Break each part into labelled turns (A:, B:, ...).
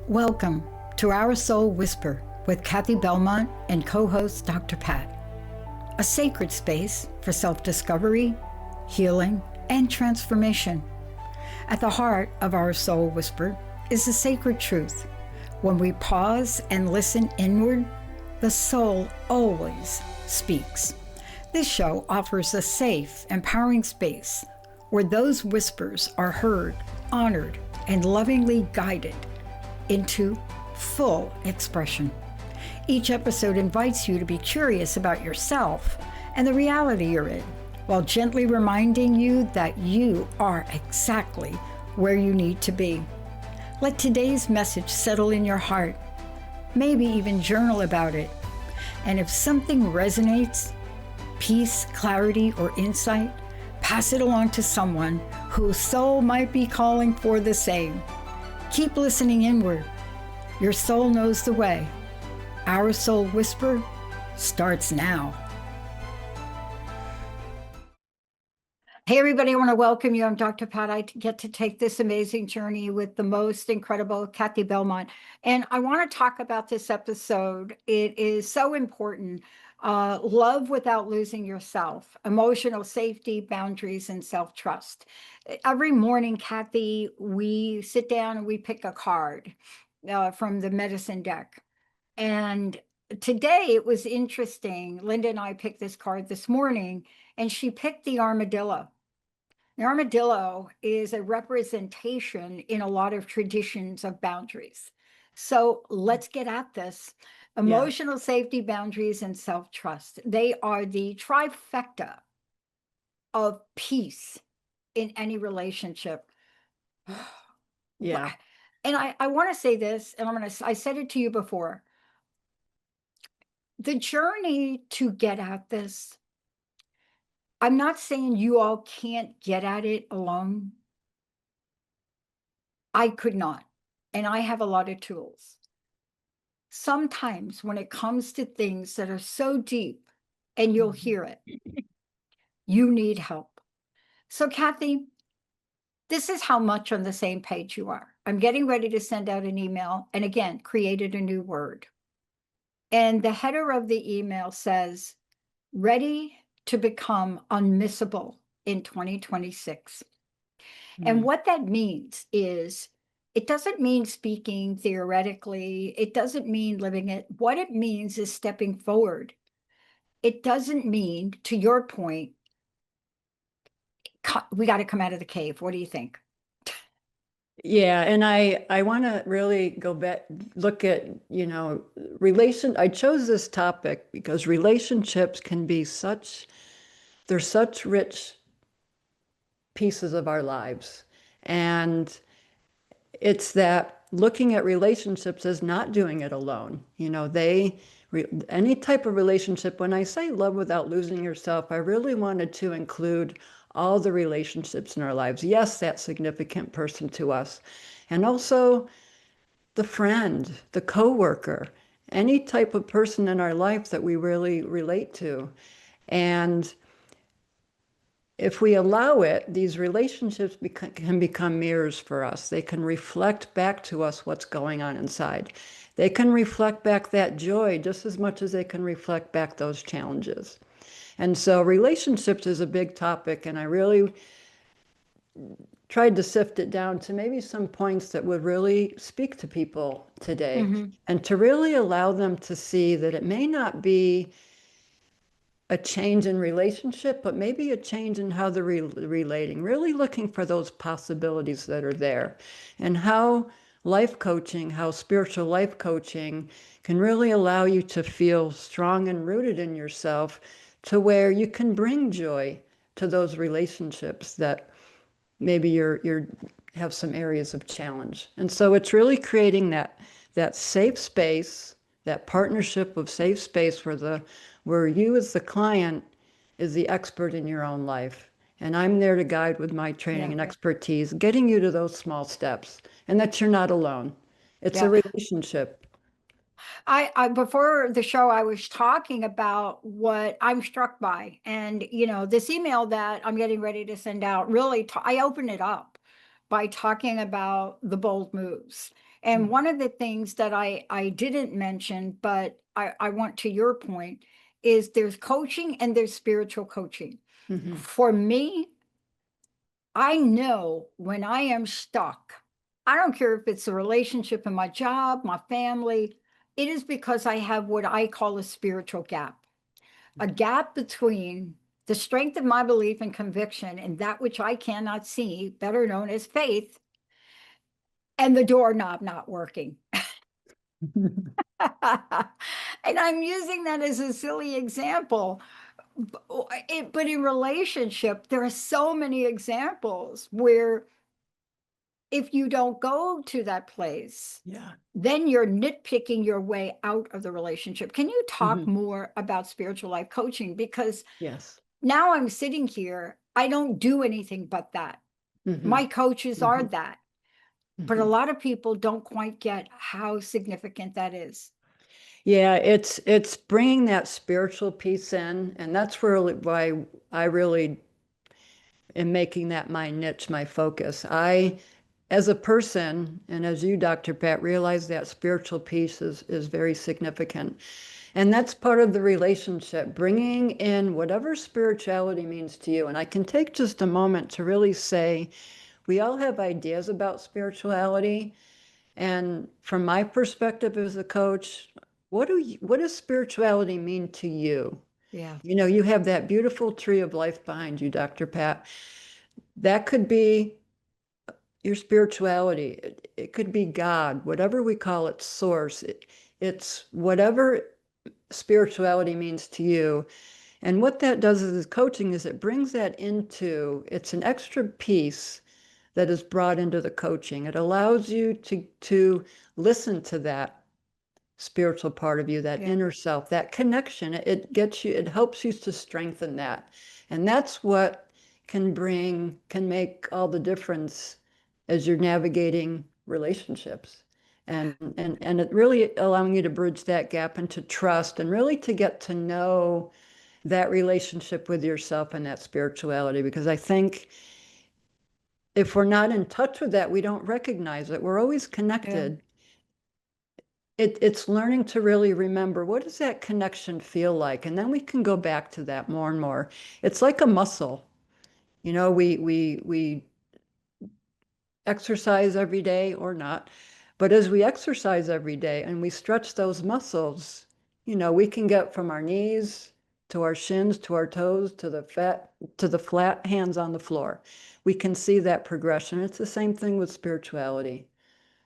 A: Welcome to Our Soul Whisper with Cathi Belmont and co-host Dr. Pat, a sacred space for self-discovery, healing, and transformation. At the heart of Our Soul Whisper is the sacred truth. When we pause and listen inward, the soul always speaks. This show offers a safe, empowering space where those whispers are heard, honored, and lovingly guided into full expression. Each episode invites you to be curious about yourself and the reality you're in, while gently reminding you that you are exactly where you need to be. Let today's message settle in your heart. Maybe even journal about it. And if something resonates, peace, clarity, or insight, pass it along to someone whose soul might be calling for the same. Keep listening inward. Your soul knows the way. Our Soul Whisper starts now. Hey, everybody, I want to welcome you. I'm Dr. Pat. I get to take this amazing journey with the most incredible Cathi Belmont. And I want to talk about this episode. It is so important. Love without losing yourself, emotional safety, boundaries, and self-trust. Every morning, Cathi, we sit down and we pick a card from the medicine deck. And today it was interesting. Linda and I picked this card this morning, and she picked the armadillo. The armadillo is a representation in a lot of traditions of boundaries. So let's get at this. Emotional safety, boundaries, and self-trust. They are the trifecta of peace in any relationship.
B: Yeah.
A: And I want to say this, and I said it to you before. The journey to get at this, I'm not saying you all can't get at it alone. I could not, and I have a lot of tools. Sometimes when it comes to things that are so deep, and you'll hear it, you need help. So Cathi, this is how much on the same page you are. I'm getting ready to send out an email, and again, created a new word. And the header of the email says, ready to become unmissable in 2026. And what that means is, it doesn't mean speaking theoretically. It doesn't mean living it. What it means is stepping forward. It doesn't mean, to your point, we got to come out of the cave. What do you think?
B: Yeah, and I want to really go back, look at, I chose this topic because relationships can be they're such rich pieces of our lives. And it's that looking at relationships as not doing it alone. Any type of relationship, when I say love without losing yourself, I really wanted to include all the relationships in our lives. Yes, that significant person to us. And also the friend, the coworker, any type of person in our life that we really relate to. And if we allow it, these relationships can become mirrors for us. They can reflect back to us what's going on inside. They can reflect back that joy just as much as they can reflect back those challenges. And so relationships is a big topic, and I really tried to sift it down to maybe some points that would really speak to people today, and to really allow them to see that it may not be a change in relationship, but maybe a change in how they're relating, really looking for those possibilities that are there, and how how spiritual life coaching can really allow you to feel strong and rooted in yourself, to where you can bring joy to those relationships that maybe you're have some areas of challenge. And so it's really creating that safe space, that partnership of safe space where you as the client is the expert in your own life. And I'm there to guide with my training and expertise, getting you to those small steps, and that you're not alone. It's a relationship.
A: I before the show, I was talking about what I'm struck by. And, this email that I'm getting ready to send out, really, I open it up by talking about the bold moves. And one of the things that I didn't mention, but I want to your point, is there's coaching and there's spiritual coaching.
B: Mhm.
A: For me, I know when I am stuck, I don't care if it's a relationship in my job, my family, it is because I have what I call a spiritual gap, a gap between the strength of my belief and conviction and that which I cannot see, better known as faith, and the doorknob not working. And I'm using that as a silly example. But in relationship, there are so many examples where if you don't go to that place,
B: Yeah.
A: then you're nitpicking your way out of the relationship. Can you talk
B: Mhm.
A: more about spiritual life coaching? Because
B: Yes.
A: now I'm sitting here, I don't do anything but that.
B: Mhm.
A: My coaches are
B: Mhm.
A: that. But a
B: Mhm.
A: lot of people don't quite get how significant that is.
B: Yeah, it's bringing that spiritual piece in, and that's really why I really am making that my niche, my focus. I, as a person, and as you, Dr. Pat, realize that spiritual piece is very significant. And that's part of the relationship, bringing in whatever spirituality means to you. And I can take just a moment to really say, we all have ideas about spirituality. And from my perspective as a coach, what does spirituality mean to you?
A: Yeah.
B: You know, you have that beautiful tree of life behind you, Dr. Pat. That could be your spirituality. It could be God, whatever we call it, source. It's whatever spirituality means to you. And what that does as coaching is it brings that into, it's an extra piece that is brought into the coaching. It allows you to listen to that spiritual part of you, that
A: Yeah.
B: inner self, that connection. It gets you, it helps you to strengthen that. And that's what can make all the difference as you're navigating relationships. And it really allowing you to bridge that gap into trust and really to get to know that relationship with yourself and that spirituality. Because I think if we're not in touch with that, we don't recognize it. We're always
A: Yeah.
B: connected. It's learning to really remember, what does that connection feel like? And then we can go back to that more and more. It's like a muscle. You know, we exercise every day or not, but as we exercise every day and we stretch those muscles, you know, we can get from our knees to our shins to our toes to the flat hands on the floor. We can see that progression. It's the same thing with spirituality.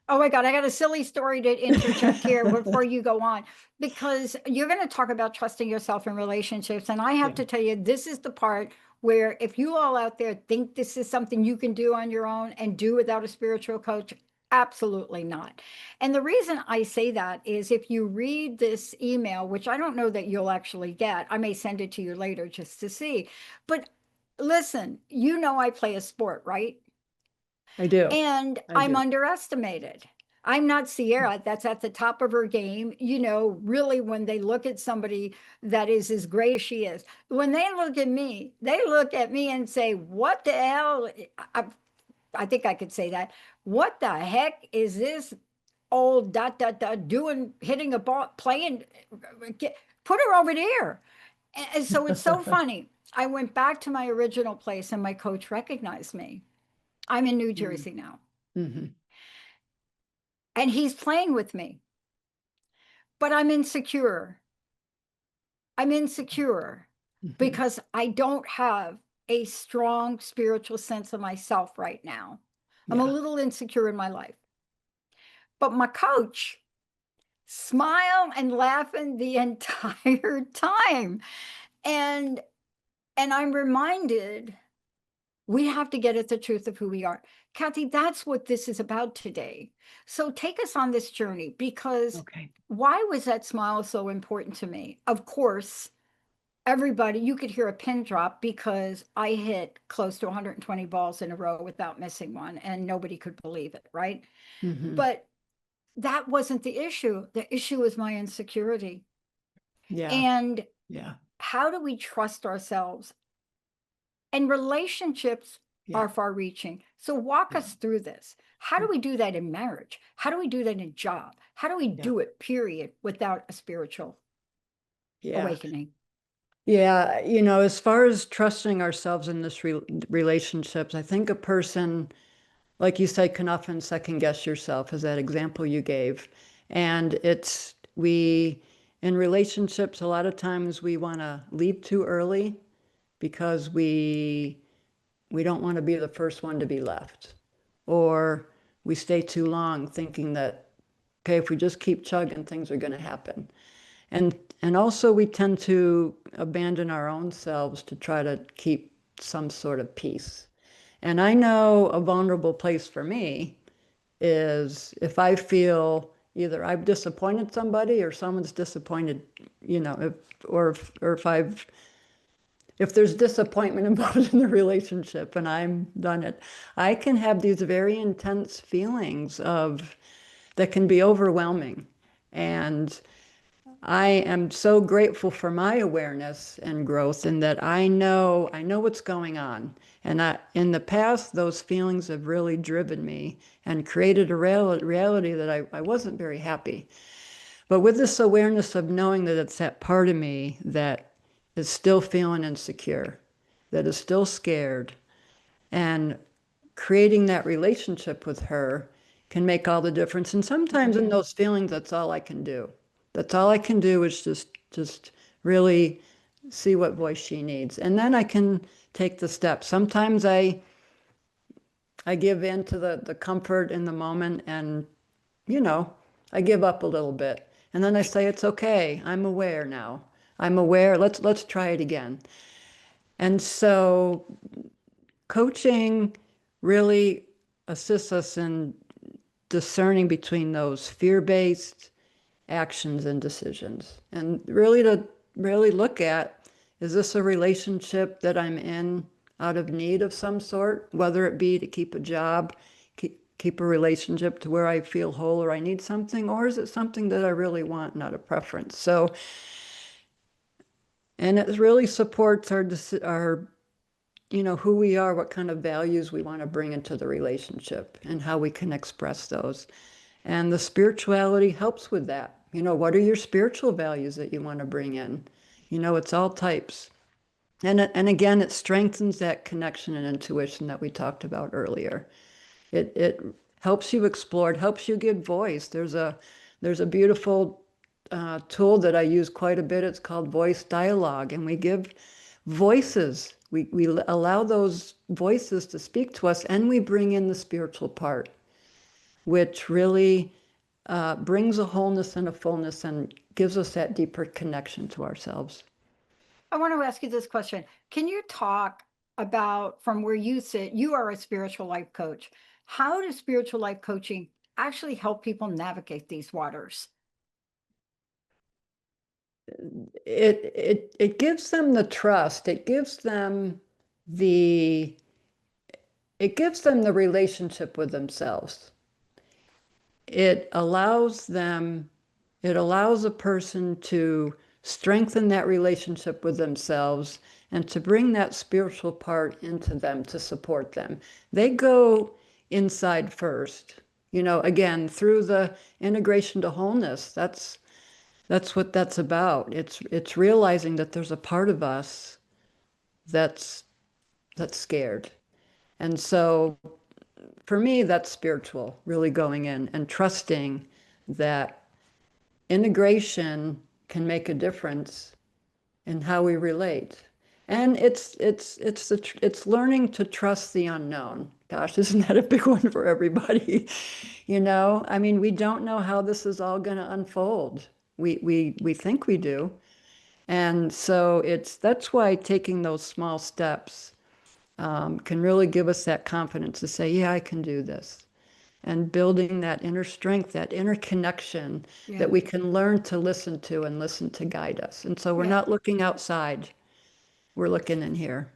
A: Oh my God, I got a silly story to interject here before you go on, because you're going to talk about trusting yourself in relationships. And I have
B: Yeah.
A: to tell you, this is the part where if you all out there think this is something you can do on your own and do without a spiritual coach, absolutely not. And the reason I say that is if you read this email, which I don't know that you'll actually get, I may send it to you later just to see. But listen, you know, I play a sport, right?
B: I do.
A: And
B: I
A: I'm
B: do.
A: underestimated. I'm not Sierra, that's at the top of her game. You know, really, when they look at somebody that is as great as she is, when they look at me and say, what the hell? I think I could say that. What the heck is this old dot, dot, dot doing, hitting a ball, playing? Put her over there. And so it's so funny. I went back to my original place and my coach recognized me. I'm in New Jersey now.
B: Mm-hmm.
A: And he's playing with me, but I'm insecure. I'm insecure
B: Mm-hmm.
A: because I don't have a strong spiritual sense of myself right now. I'm a
B: Yeah.
A: little insecure in my life. But my coach smiled and laughing the entire time. And I'm reminded we have to get at the truth of who we are. Cathi, that's what this is about today. So take us on this journey, because
B: Okay.
A: why was that smile so important to me? Of course, everybody, you could hear a pin drop because I hit close to 120 balls in a row without missing one, and nobody could believe it, right?
B: Mm-hmm.
A: But that wasn't the issue. The issue was my insecurity.
B: Yeah.
A: And
B: Yeah.
A: how do we trust ourselves? And relationships
B: Yeah.
A: are far reaching. So walk us through this. How do we do that in marriage? How do we do that in a job? How do we
B: Yeah.
A: do it, period, without a spiritual
B: Yeah.
A: awakening?
B: Yeah. You know, as far as trusting ourselves in this relationships, I think a person, like you said, can often second guess yourself, as that example you gave. And in relationships, a lot of times we want to leave too early because we don't want to be the first one to be left. Or we stay too long thinking that, okay, if we just keep chugging, things are going to happen. And also we tend to abandon our own selves to try to keep some sort of peace. And I know a vulnerable place for me is if I feel either I've disappointed somebody or someone's disappointed, you know, or if there's disappointment involved in the relationship and I'm done it, I can have these very intense feelings of that can be overwhelming. And I am so grateful for my awareness and growth in that I know what's going on. And in the past, those feelings have really driven me and created a reality that I wasn't very happy. But with this awareness of knowing that it's that part of me that is still feeling insecure, that is still scared, and creating that relationship with her can make all the difference. And sometimes in those feelings, that's all I can do. That's all I can do is just really see what voice she needs. And then I can take the steps. Sometimes I give in to the comfort in the moment and, you know, I give up a little bit. And then I say, it's okay. I'm aware now. I'm aware. Let's try it again. And so coaching really assists us in discerning between those fear-based actions and decisions. And really to really look at, is this a relationship that I'm in out of need of some sort, whether it be to keep a job, keep a relationship to where I feel whole or I need something, or is it something that I really want, not a preference? So, and it really supports our who we are, what kind of values we want to bring into the relationship and how we can express those. And the spirituality helps with that. What are your spiritual values that you want to bring in? It's all types. And again, it strengthens that connection and intuition that we talked about earlier. It helps you explore, it helps you give voice. There's a beautiful tool that I use quite a bit. It's called voice dialogue, and we give voices. We allow those voices to speak to us, and we bring in the spiritual part, which really brings a wholeness and a fullness and gives us that deeper connection to ourselves.
A: I want to ask you this question. Can you talk about from where you sit? You are a spiritual life coach. How does spiritual life coaching actually help people navigate these waters?
B: It gives them the trust. The it gives them the relationship with themselves. It allows a person to strengthen that relationship with themselves and to bring that spiritual part into them to support them. They go inside first, again, through the integration to wholeness. That's what that's about. It's realizing that there's a part of us that's scared. And so for me, that's spiritual, really going in and trusting that integration can make a difference in how we relate. And it's learning to trust the unknown. Gosh, isn't that a big one for everybody? I mean, we don't know how this is all going to unfold. We think we do. And so that's why taking those small steps can really give us that confidence to say, yeah, I can do this. And building that inner strength, that inner connection
A: Yeah.
B: that we can learn to listen to and listen to guide us. And so we're
A: Yeah.
B: not looking outside, we're looking in here.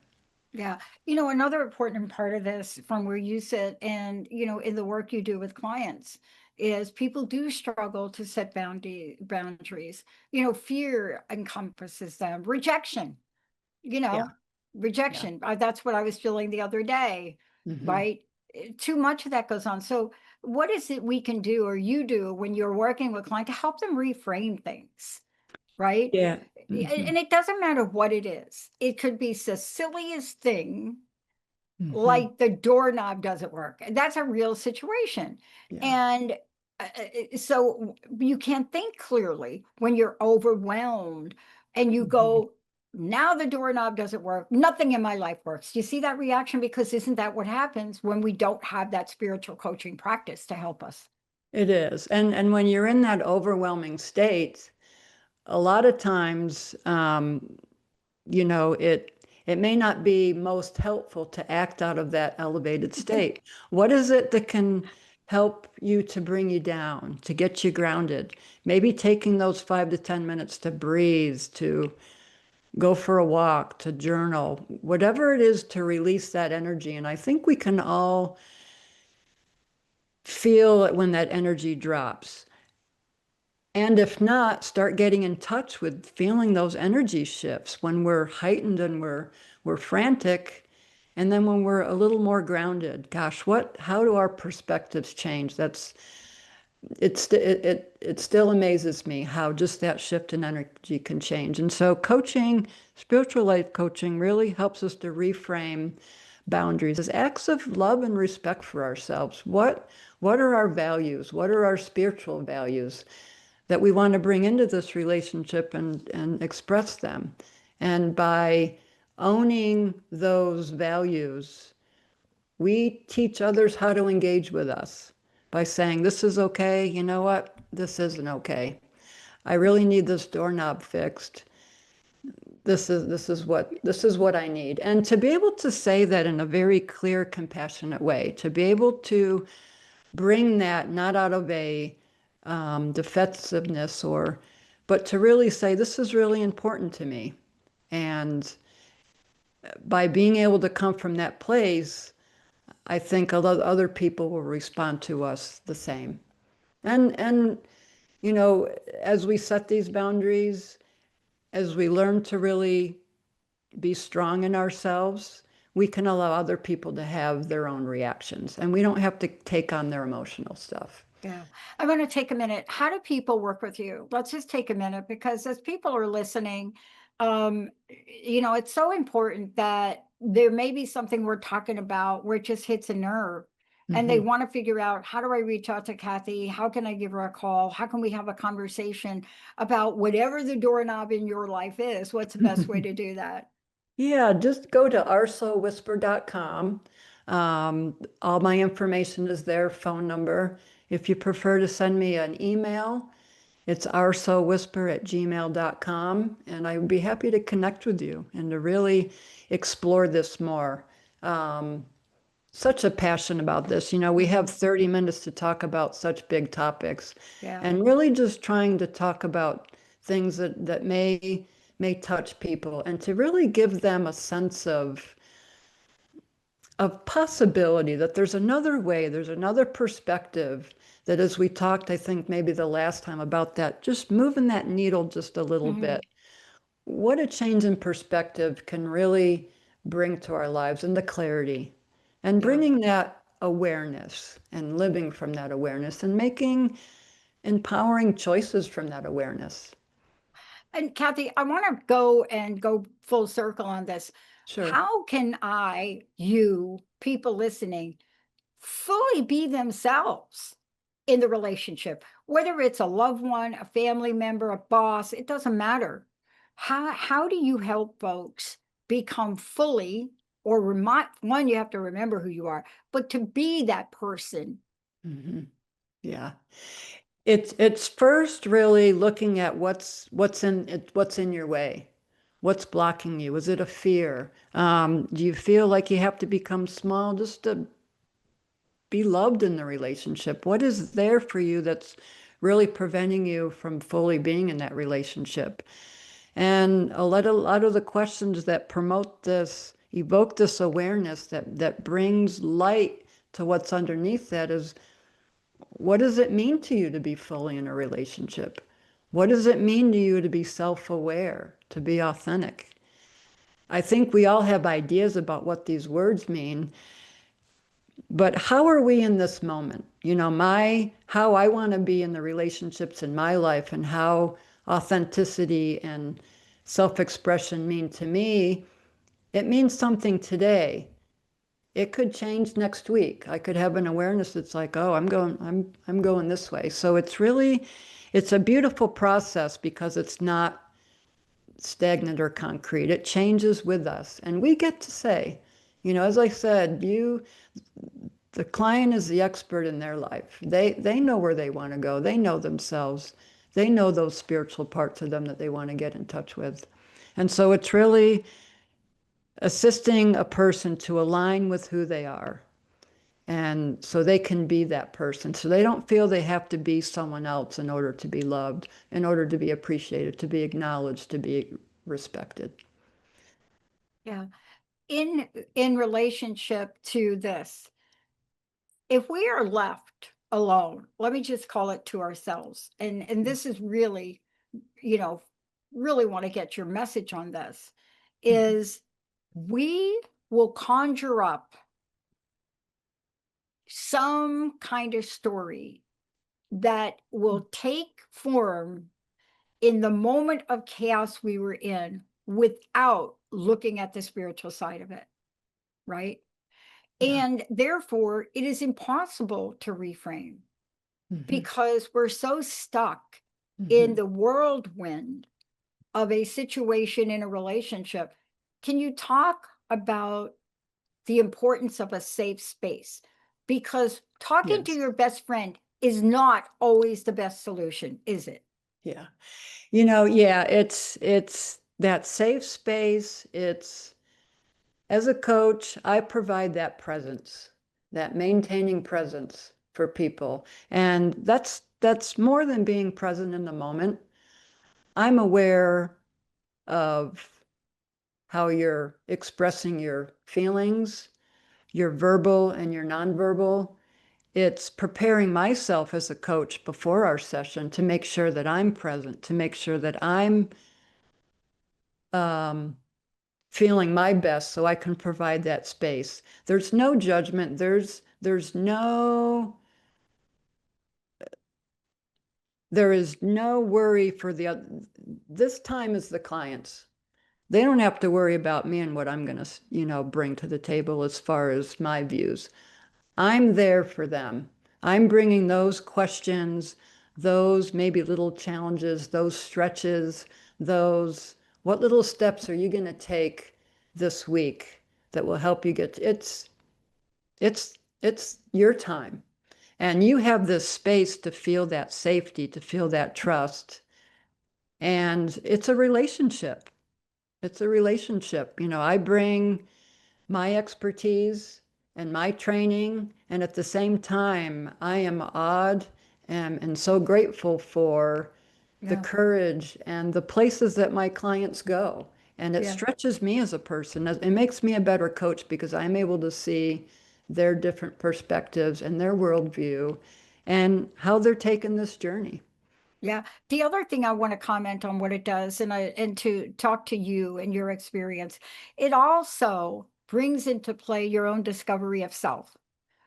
A: Yeah. Another important part of this from where you sit and, in the work you do with clients is people do struggle to set boundaries. Fear encompasses them, rejection, you
B: Yeah.
A: know, rejection. That's what I was feeling the other day,
B: Mhm.
A: right? Too much of that goes on. So what is it we can do, or you do, when you're working with clients to help them reframe things, right?
B: Yeah.
A: And
B: Mhm.
A: it doesn't matter what it is. It could be the silliest thing,
B: Mhm.
A: like the doorknob doesn't work. That's a real situation.
B: Yeah.
A: And so you can't think clearly when you're overwhelmed and you
B: Mhm.
A: go, now the doorknob doesn't work. Nothing in my life works. Do you see that reaction? Because isn't that what happens when we don't have that spiritual coaching practice to help us?
B: It is. And when you're in that overwhelming state, a lot of times, you know, it may not be most helpful to act out of that elevated state. What is it that can help you to bring you down, to get you grounded? Maybe taking those 5 to 10 minutes to breathe, to go for a walk, to journal, whatever it is to release that energy. And I think we can all feel it when that energy drops. And if not, start getting in touch with feeling those energy shifts when we're heightened and we're frantic. And then when we're a little more grounded, gosh, how do our perspectives change? It still amazes me how just that shift in energy can change. And so coaching, spiritual life coaching really helps us to reframe boundaries as acts of love and respect for ourselves. What are our values? What are our spiritual values that we want to bring into this relationship and express them? And by owning those values, we teach others how to engage with us by saying, this is okay. You know what? This isn't okay. I really need this doorknob fixed. This is what I need. And to be able to say that in a very clear, compassionate way, to be able to bring that not out of a defensiveness but to really say, this is really important to me. And by being able to come from that place, I think a lot of other people will respond to us the same. And you know, as we set these boundaries, as we learn to really be strong in ourselves, we can allow other people to have their own reactions, and we don't have to take on their emotional stuff.
A: Yeah. I want to take a minute. How do people work with you? Let's just take a minute, because as people are listening, it's so important that there may be something we're talking about where it just hits a nerve, and they
B: Mhm.
A: want to figure out, how do I reach out to Cathi? How can I give her a call? How can we have a conversation about whatever the doorknob in your life is? What's the best way to do that?
B: Yeah, just go to OurSoulWhisper.com. All my information is there, phone number. If you prefer to send me an email, it's OurSoulWhisper@gmail.com, and I would be happy to connect with you and to really explore this more. Um, Such a passion about this. You know, we have
A: Mhm.
B: 30 minutes to talk about such big topics,
A: Yeah.
B: and really just trying to talk about things that may touch people and to really give them a sense of possibility, that there's another way, there's another perspective, that as we talked, I think maybe the last time about that, just moving that needle just a little
A: Mhm.
B: bit, what a change in perspective can really bring to our lives, and the clarity, and
A: Yeah.
B: bringing that awareness and living from that awareness and making empowering choices from that awareness.
A: And Cathi, I want to go full circle on this.
B: Sure.
A: How can you, people listening, fully be themselves in the relationship, whether it's a loved one, a family member, a boss, it doesn't matter. How do you help folks become fully, or remind one, you have to remember who you are, but to be that person?
B: Hmm. Yeah. It's first really looking at what's in your way. What's blocking you? Is it a fear? Do you feel like you have to become small just to be loved in the relationship? What is there for you that's really preventing you from fully being in that relationship? And a lot of the questions that promote this, evoke this awareness that brings light to what's underneath that is, what does it mean to you to be fully in a relationship? What does it mean to you to be self-aware, to be authentic? I think we all have ideas about what these words mean, but how are we in this moment? You know, how I want to be in the relationships in my life, and how authenticity and self-expression mean to me. It means something today. It could change next week. I could have an awareness that's like, oh, I'm going this way. So it's a beautiful process because it's not stagnant or concrete. It changes with us. And we get to say, you know, as I said, the client is the expert in their life. They know where they want to go. They know themselves. They know those spiritual parts of them that they want to get in touch with. And so it's really assisting a person to align with who they are. And so they can be that person. So they don't feel they have to be someone else in order to be loved, in order to be appreciated, to be acknowledged, to be respected.
A: Yeah. In relationship to this, if we are left alone, let me just call it to ourselves. And this is really, you know, really want to get your message on this, is we will conjure up some kind of story that will take form in the moment of chaos we were in without looking at the spiritual side of it, right?
B: Yeah.
A: And therefore, it is impossible to reframe because we're so stuck in the whirlwind of a situation in a relationship. Can you talk about the importance of a safe space? Because talking to
B: Yes.
A: your best friend is not always the best solution, is it?
B: Yeah. You know, yeah, it's that safe space. It's, as a coach, I provide that presence, that maintaining presence for people. And that's more than being present in the moment. I'm aware of how you're expressing your feelings, your verbal and your nonverbal. It's preparing myself as a coach before our session to make sure that I'm present, to make sure that I'm feeling my best so I can provide that space. There's no judgment. There is no worry for the other. This time is the client's. They don't have to worry about me and what I'm going to, you know, bring to the table as far as my views. I'm there for them. I'm bringing those questions, those maybe little challenges, those stretches, those, what little steps are you going to take this week that will help you get, it's your time. And you have this space to feel that safety, to feel that trust. And it's a relationship. It's a relationship. You know, I bring my expertise and my training, and at the same time, I am awed and so grateful for the
A: Yeah.
B: courage and the places that my clients go. And it
A: Yeah.
B: stretches me as a person. It makes me a better coach because I'm able to see their different perspectives and their worldview and how they're taking this journey.
A: Yeah. The other thing I want to comment on what it does, and to talk to you and your experience, it also brings into play your own discovery of self,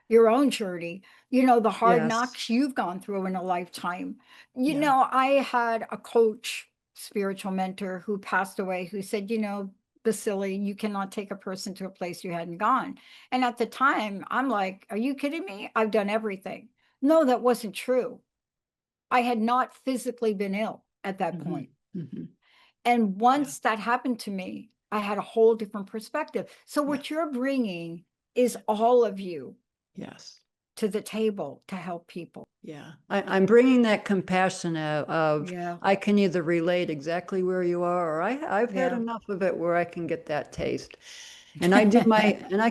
A: your own journey, the hard
B: Yes.
A: knocks you've gone through in a lifetime.
B: Yeah.
A: I had a coach, spiritual mentor who passed away, who said, Baccili, you cannot take a person to a place you hadn't gone. And at the time, I'm like, are you kidding me? I've done everything. No, that wasn't true. I had not physically been ill at that
B: Mhm.
A: point.
B: Mhm.
A: And
B: Yeah.
A: once that happened to me, I had a whole different perspective. So
B: Yeah.
A: what you're bringing is all of you
B: Yes.
A: to the table to help people.
B: Yeah, I'm bringing that compassion of
A: Yeah.
B: I can either relate exactly where you are, or I've had
A: Yeah.
B: enough of it where I can get that taste. And I do my, and I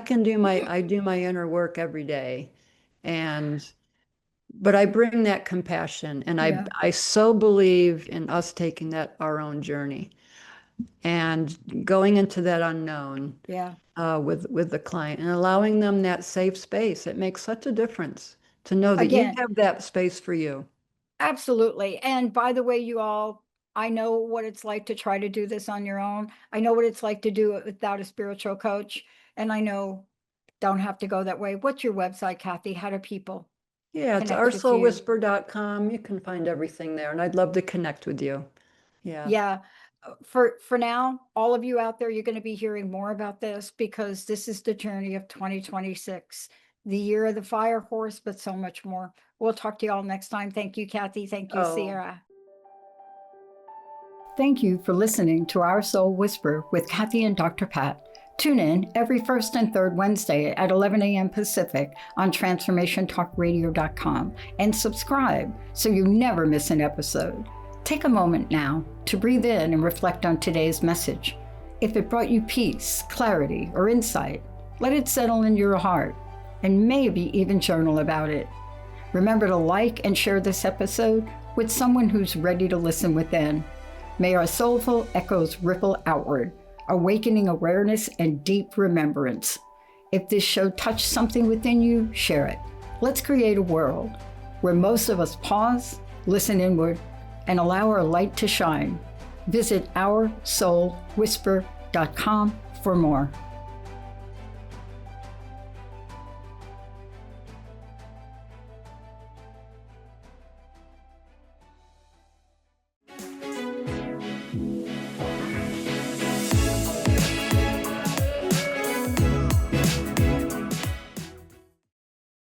B: do my inner work every day. And, but I bring that compassion, and
A: Yeah.
B: I so believe in us taking that our own journey and going into that unknown
A: Yeah.
B: with the client and allowing them that safe space. It makes such a difference to know that you
A: Again,
B: have that space for you.
A: absolutely. And by the way, you all, I know what it's like to try to do this on your own. I know what it's like to do it without a spiritual coach. And I know don't have to go that way. What's your website, Cathi? How do people
B: Yeah, it's
A: connect with you?
B: OurSoulWhisper.com. You can find everything there, and I'd love to connect with you. Yeah.
A: Yeah. For now, all of you out there, you're going to be hearing more about this because this is the journey of 2026, the year of the fire horse, but so much more. We'll talk to you all next time. Thank you, Cathi. Thank you,
B: Oh.
A: Sierra. Thank you for listening to Our Soul Whisper with Cathi and Dr. Pat. Tune in every first and third Wednesday at 11 a.m. Pacific on TransformationTalkRadio.com and subscribe so you never miss an episode. Take a moment now to breathe in and reflect on today's message. If it brought you peace, clarity, or insight, let it settle in your heart and maybe even journal about it. Remember to like and share this episode with someone who's ready to listen within. May our soulful echoes ripple outward, awakening awareness and deep remembrance. If this show touched something within you, share it. Let's create a world where most of us pause, listen inward, and allow our light to shine. Visit OurSoulWhisper.com for more.